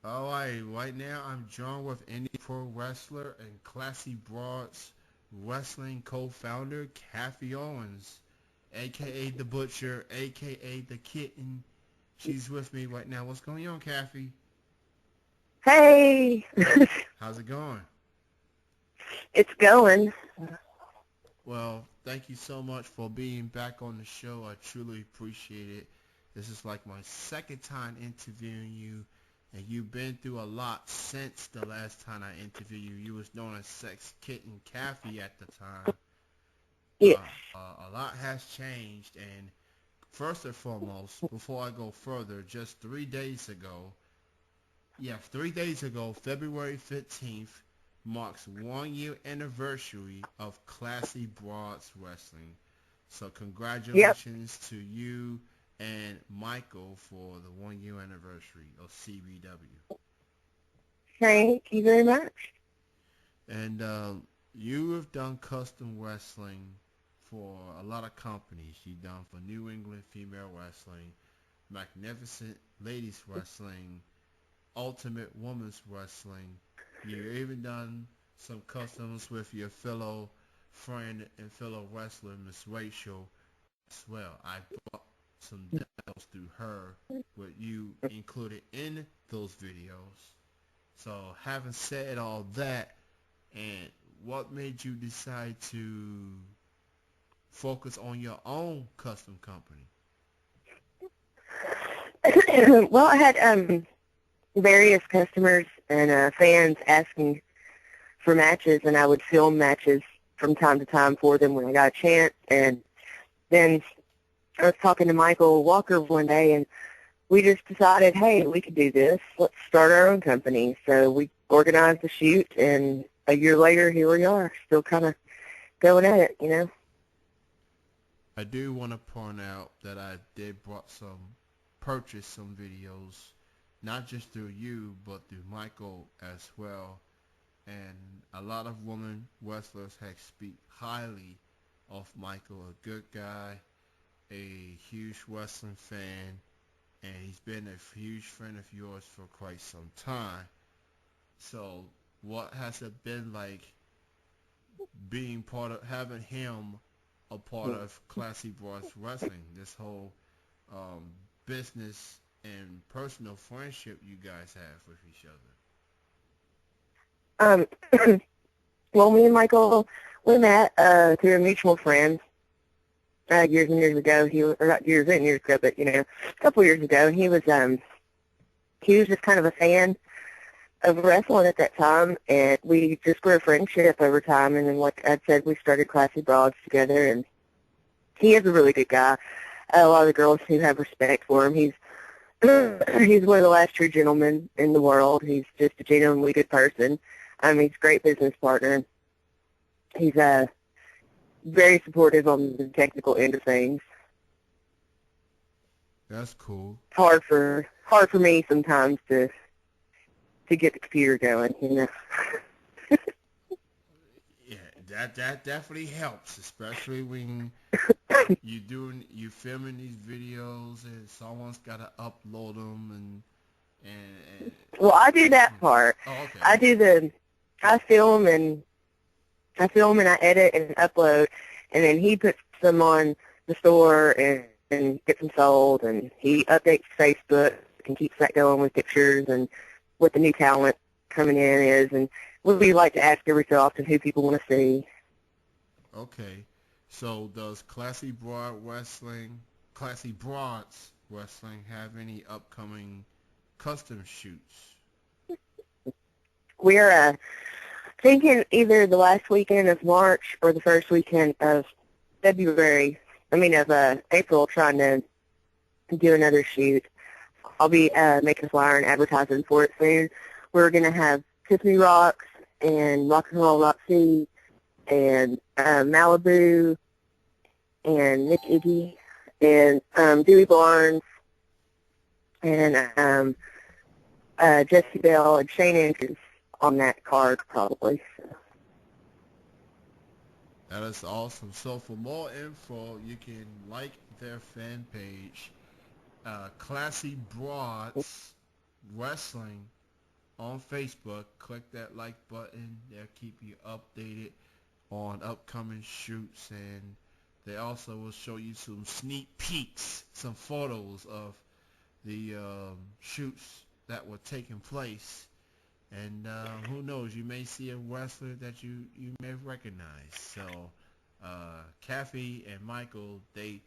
All right now I'm joined with Indy pro wrestler and Classy Broads wrestling co-founder Kathy Owens, aka the Butcher, aka the Kitten. She's with me right now. What's going on, Kathy? Hey, How's it going? it's going. Well, thank you so much for being back on the show. I truly appreciate it. This is like my second time interviewing you, and you've been through a lot since the last time I interviewed you. You was known as Sex Kitten Kathy at the time. Yes. A lot has changed, and first and foremost, before I go further, just 3 days ago, yeah, 3 days ago, February 15th, marks 1 year anniversary of Classy Broads Wrestling. So Yep. congratulations to you and Michael for the 1 year anniversary of CBW. Thank you very much. And you have done custom wrestling for a lot of companies. You've done for New England Female Wrestling, Magnificent Ladies Wrestling, Ultimate Women's Wrestling. You've even done some customs with your fellow friend and fellow wrestler, Miss Rachel, as well. I bought some demos through her with you included in those videos. So having said all that, and what made you decide to focus on your own custom company? Well, I had various customers and fans asking for matches, and I would film matches from time to time for them when I got a chance. And then I was talking to Michael Walker one day, and we just decided, hey, we could do this. Let's start our own company. So we organized the shoot, and a year later, here we are, still kind of going at it. I do want to point out that I did purchase some videos, not just through you, but through Michael as well. And a lot of women wrestlers have speak highly of Michael, a good guy, a huge wrestling fan, and he's been a huge friend of yours for quite some time. So what has it been like being part of having him a part of Classy Broads Wrestling? This whole um, business and personal friendship you guys have with each Um, well, me and Michael, we met through a mutual friend years and years ago. Or not years and years ago, but a couple years ago. He was just kind of a fan of wrestling at that time, and we just grew a friendship over time. And then, like I said, we started Classy Broads together, and he is a really good guy. A lot of the girls who have respect for him. He's one of the last true gentlemen in the world. He's just a genuinely good person. He's a great business partner. He's very supportive on the technical end of things. other? That's cool. It's hard for me sometimes to get the computer going. Yeah, that definitely helps, especially when you filming these videos and someone's gotta upload them and Well, I do that part. oh, okay, I okay. do I film and I edit and upload, and then he puts them on the store and gets them sold, and he updates Facebook and keeps that going with pictures and what the new talent coming in is, and we like to ask every so often who people want to see. Okay. So does Classy Broads Wrestling have any upcoming custom shoots? We're thinking either the last weekend of March or the first weekend of April, trying to do another shoot. I'll be making a flyer and advertising for it soon. We're going to have Tiffany Rocks and Rock and Roll Roxy and Malibu and Nick Iggy and Dewey Barnes and Jesse Bell and Shane Andrews on that card probably. So. That is awesome. So for more info, you can like their fan page, Classy Broads Wrestling on Facebook. Click that like button. They'll keep you updated on upcoming shoots, and they also will show you some sneak peeks, some photos of the shoots that were taking place. And who knows, you may see a wrestler that you may recognize. So Kathy and Michael, they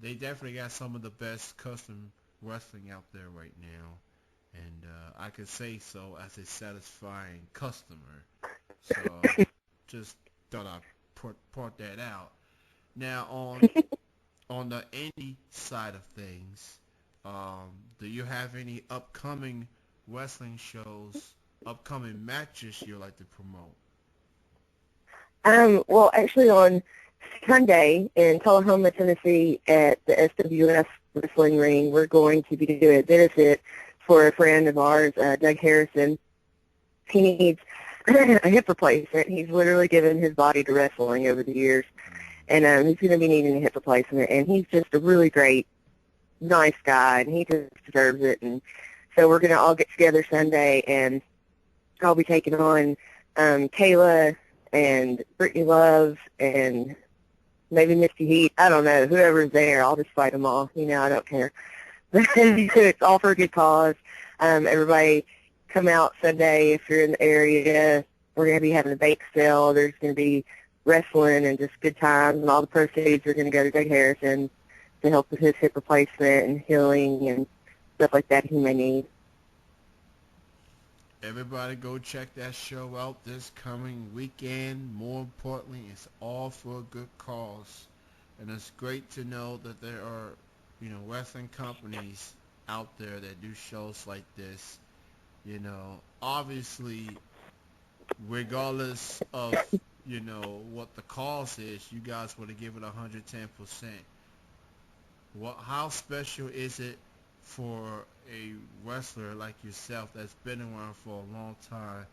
definitely got some of the best custom wrestling out there right now. And I could say so as a satisfying customer. So just thought I'd point that out. Now on the indie side of things, do you have any upcoming wrestling shows, upcoming matches you'd like to promote? Well, actually on Sunday in Tullahoma, Tennessee at the SWF Wrestling Ring, we're going to be doing a benefit for a friend of ours, Doug Harrison. He needs a hip replacement. He's literally given his body to wrestling over the years, and he's going to be needing a hip replacement, and he's just a really great, nice guy, and he just deserves it. And so we're going to all get together Sunday, and I'll be taking on Kayla and Brittany Love and maybe Misty Heat. I don't know. Whoever's there, I'll just fight them all. You know, I don't care. It's all for a good cause. Everybody come out Sunday if you're in the area. We're going to be having a bake sale. There's going to be wrestling and just good times, and all the proceeds are going to go to Doug Harrison to help with his hip replacement and healing and stuff like that he may need. Everybody go check that show out this coming weekend. More importantly, it's all for a good cause. And it's great to know that there are, wrestling companies out there that do shows like this. Obviously, regardless of, what the cause is, you guys want to give it 110%. How special is it for a wrestler like yourself that's been around for a long time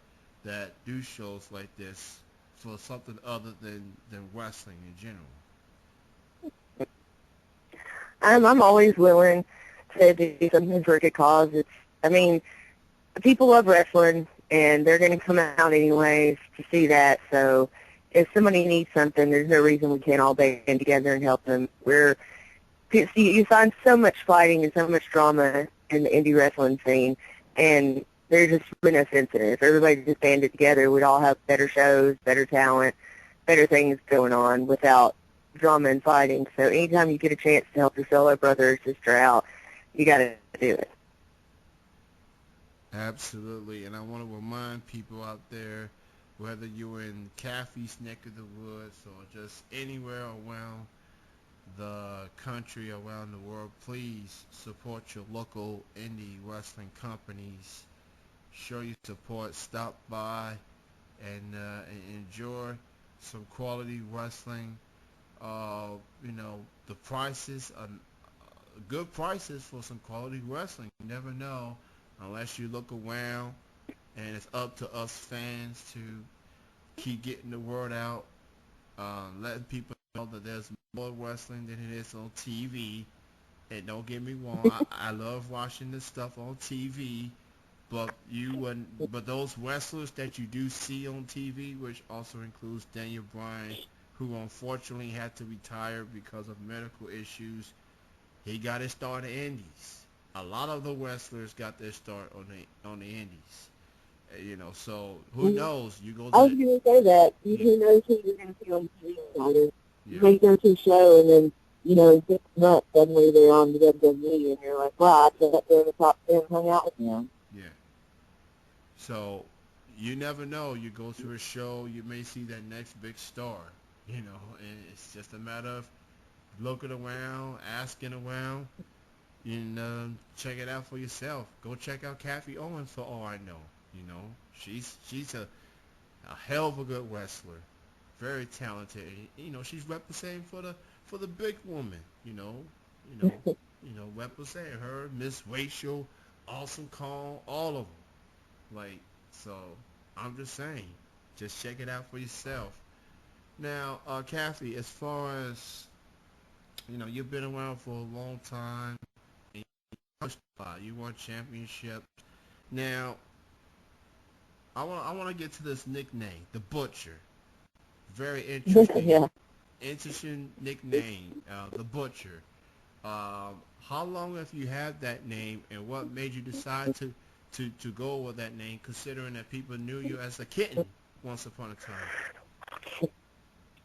that do shows like this for something other than wrestling in general? I'm always willing to do something for a good cause. People love wrestling, and they're going to come out anyways to see that. So if somebody needs something, there's no reason we can't all band together and help them. You find so much fighting and so much drama in the indie wrestling scene, and there's just really no sense in it. If everybody just banded together, we'd all have better shows, better talent, better things going on without drama and fighting. So anytime you get a chance to help your fellow brother or sister out, you got to do it. Absolutely, and I want to remind people out there, whether you're in Kathy's neck of the woods or just anywhere around the country, around the world, please support your local indie wrestling companies. Show your support. Stop by and enjoy some quality wrestling. The prices are good prices for some quality wrestling. You never know unless you look around, and it's up to us fans to keep getting the word out, letting people know that there's more wrestling than it is on TV. And don't get me wrong, I love watching this stuff on TV, but those wrestlers that you do see on TV, which also includes Daniel Bryan, who unfortunately had to retire because of medical issues, he got his start in the Indies. A lot of the wrestlers got their start on the Indies. So who knows? You go. I was going to say that. Who knows who you're going to see on TV? You may go to a show, and then, in 6 months, suddenly they're on the WWE, and you're like, wow, I sat up there in the top 10 and hung out with them. Yeah. So you never know. You go to a show, you may see that next big star, and it's just a matter of looking around, asking around, and check it out for yourself. Go check out Kathy Owens for all I know. She's a hell of a good wrestler, very talented. She's representing for the big woman. Representing her, Miss Rachel, Awesome Call, all of them. So I'm just saying, just check it out for yourself. Now, Kathy, as far as you've been around for a long time. You won championships. Now, I want to get to this nickname, the Butcher. Very interesting, Yeah. interesting nickname, the Butcher. How long have you had that name, and what made you decide to go with that name, considering that people knew you as a kitten once upon a time?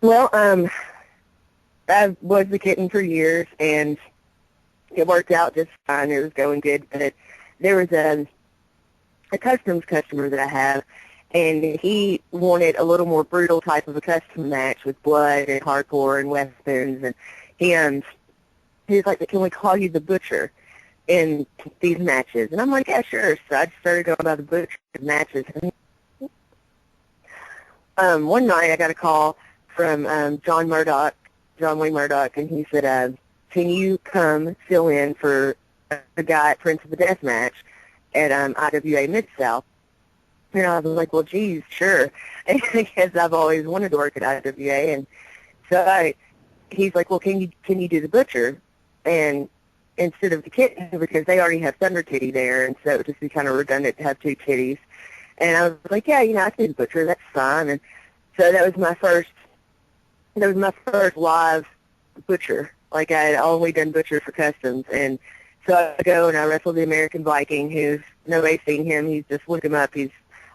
Well, I was a kitten for years, and it worked out just fine. It was going good, but there was a customs customer that I have, and he wanted a little more brutal type of a custom match with blood and hardcore and weapons, and he was like, "Can we call you the Butcher in these matches?" And I'm like, "Yeah, sure." So I just started going by the Butcher matches. And, one night I got a call from John Wayne Murdoch, and he said, "Can you come fill in for the guy at Prince of the Death Match at IWA Mid-South?" And I was like, "Well, geez, sure." And I guess I've always wanted to work at IWA, and so he's like, "Well, can you do the Butcher?" And instead of the kitten, because they already have Thunder Kitty there, and so it would just be kind of redundant to have two kitties. And I was like, "Yeah, I can do the Butcher. That's fine." And so that was my first live Butcher. Like, I had only done Butcher for customs, and so I go and I wrestle the American Viking, who's, nobody's seen him. Look him up. He's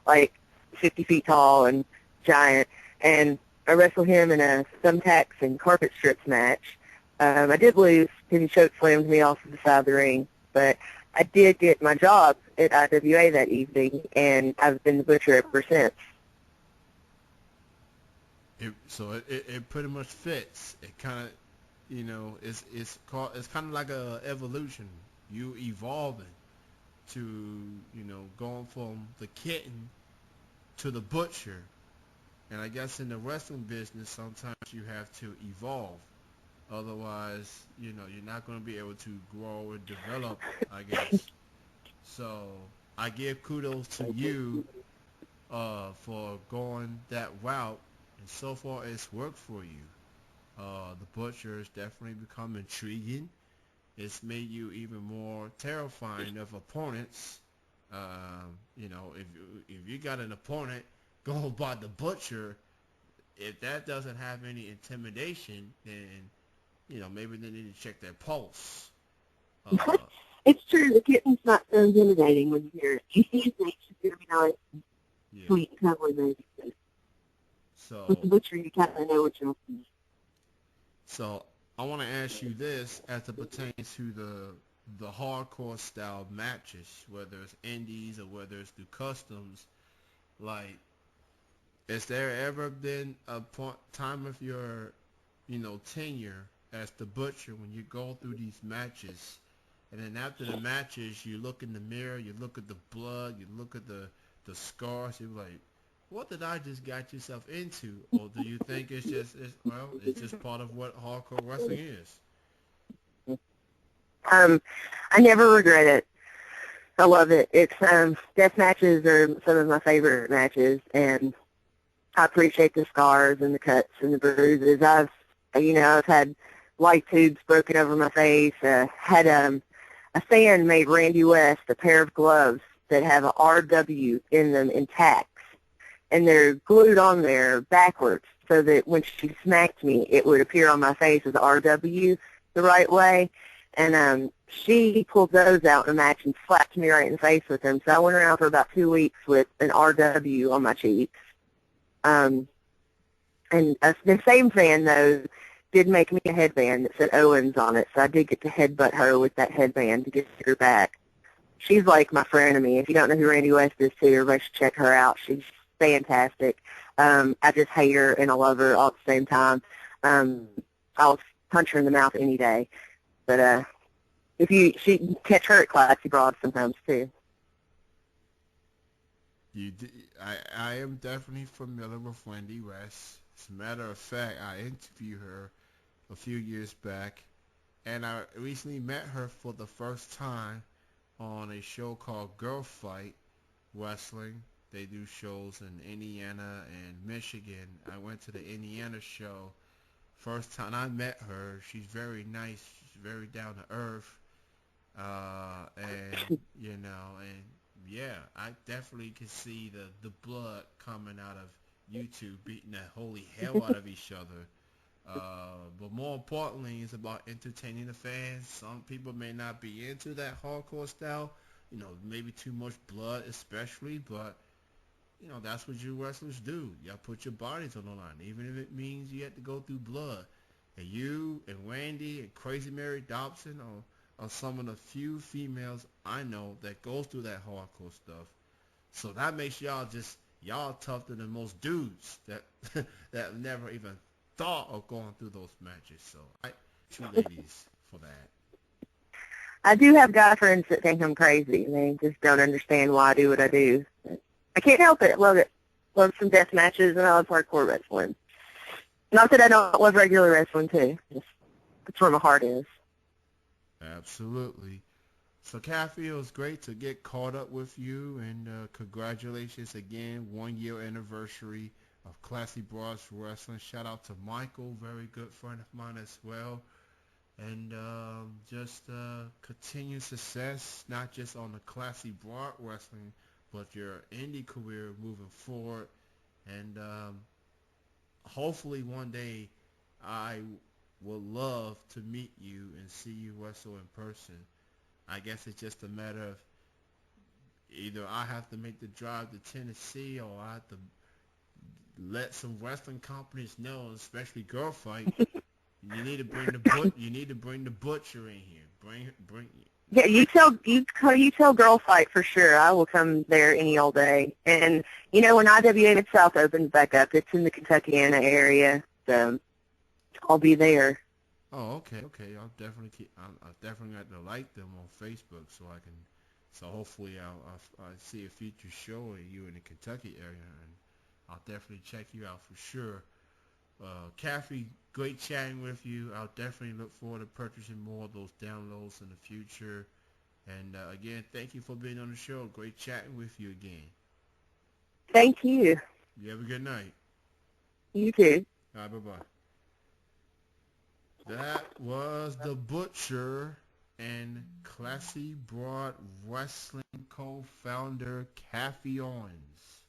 like 50 feet tall and giant, and I wrestle him in a thumbtacks and carpet strips match. I did lose because he choke slammed me off of the side of the ring, but I did get my job at IWA that evening, and I've been the Butcher ever since. It pretty much fits. It kind of, it's kind of like a evolution. You evolving to, going from the kitten to the Butcher. And I guess in the wrestling business, sometimes you have to evolve. Otherwise, you're not going to be able to grow and develop, I guess. So I give kudos to you for going that route, and so far it's worked for you. The Butcher has definitely become intriguing. It's made you even more terrifying of opponents. If you got an opponent go by the Butcher, if that doesn't have any intimidation, then maybe they need to check their pulse. Uh, It's true. The kitten's not so intimidating when you hear it. You see his nature, it's going to be nice, yeah. sweet, and cuddly, maybe. With the So, Butcher, you kind of know what you're looking so I want to ask you this as it pertains to the hardcore style matches, whether it's indies or whether it's the customs. Like, has there ever been a time of your, tenure as the Butcher when you go through these matches, and then after the matches, you look in the mirror, you look at the blood, you look at the scars, you're like, what did I just got yourself into? Or do you think it's just part of what hardcore wrestling is? for. I never regret it. I love it. It's death matches are some of my favorite matches, and I appreciate the scars and the cuts and the bruises. I've had light tubes broken over my face. Had a fan made Randy West a pair of gloves that have a RW in them intact, and they're glued on there backwards so that when she smacked me, it would appear on my face as RW the right way. And she pulled those out in a match and slapped me right in the face with them. So I went around for about 2 weeks with an RW on my cheeks. And the same fan, though, did make me a headband that said Owens on it, so I did get to headbutt her with that headband to get her back. She's like my frenemy. If you don't know who Randy West is, too, everybody should check her out. She's fantastic. I just hate her and I love her all at the same time. I'll punch her in the mouth any day. But she can catch her at Classy Broad sometimes, too. I am definitely familiar with Wendy West. As a matter of fact, I interviewed her a few years back, and I recently met her for the first time on a show called Girl Fight Wrestling. They do shows in Indiana and Michigan. I went to the Indiana show. First time I met her, she's very nice. She's very down to earth. And yeah, I definitely can see the blood coming out of you two beating the holy hell out of each other. But more importantly, it's about entertaining the fans. Some people may not be into that hardcore style, maybe too much blood especially, but that's what you wrestlers do. Y'all put your bodies on the line, even if it means you have to go through blood. And you and Randy and Crazy Mary Dobson are some of the few females I know that goes through that hardcore stuff. So that makes y'all tougher than most dudes that that never even thought of going through those matches. So I two ladies for that. I do have guy friends that think I'm crazy. They just don't understand why I do what I do. I can't help it. Love it. Love some death matches, and I love hardcore wrestling. Not that I don't love regular wrestling, too. That's where my heart is. Absolutely. So, Kathy, it was great to get caught up with you, and congratulations again, 1 year anniversary of Classy Broads Wrestling. Shout out to Michael, very good friend of mine as well. And just continued success, not just on the Classy Broad Wrestling, but your indie career moving forward. And hopefully one day I would love to meet you and see you wrestle in person. I guess it's just a matter of either I have to make the drive to Tennessee or I have to let some wrestling companies know, especially Girl Fight. You need to bring the butcher in here. Bring. Yeah, you tell Girl Fight for sure. I will come there any old day. And when IWA Mid South opens back up, it's in the Kentuckiana area, so I'll be there. Oh, okay. I'll definitely have to like them on Facebook so I can. So hopefully I'll see a future show of you in the Kentucky area, and I'll definitely check you out for sure. Kathy, great chatting with you. I'll definitely look forward to purchasing more of those downloads in the future. And again, thank you for being on the show. Great chatting with you again. Thank you. You have a good night. You too. All right, bye-bye. That was the Butcher and Classy Broad Wrestling co-founder Kathy Owens.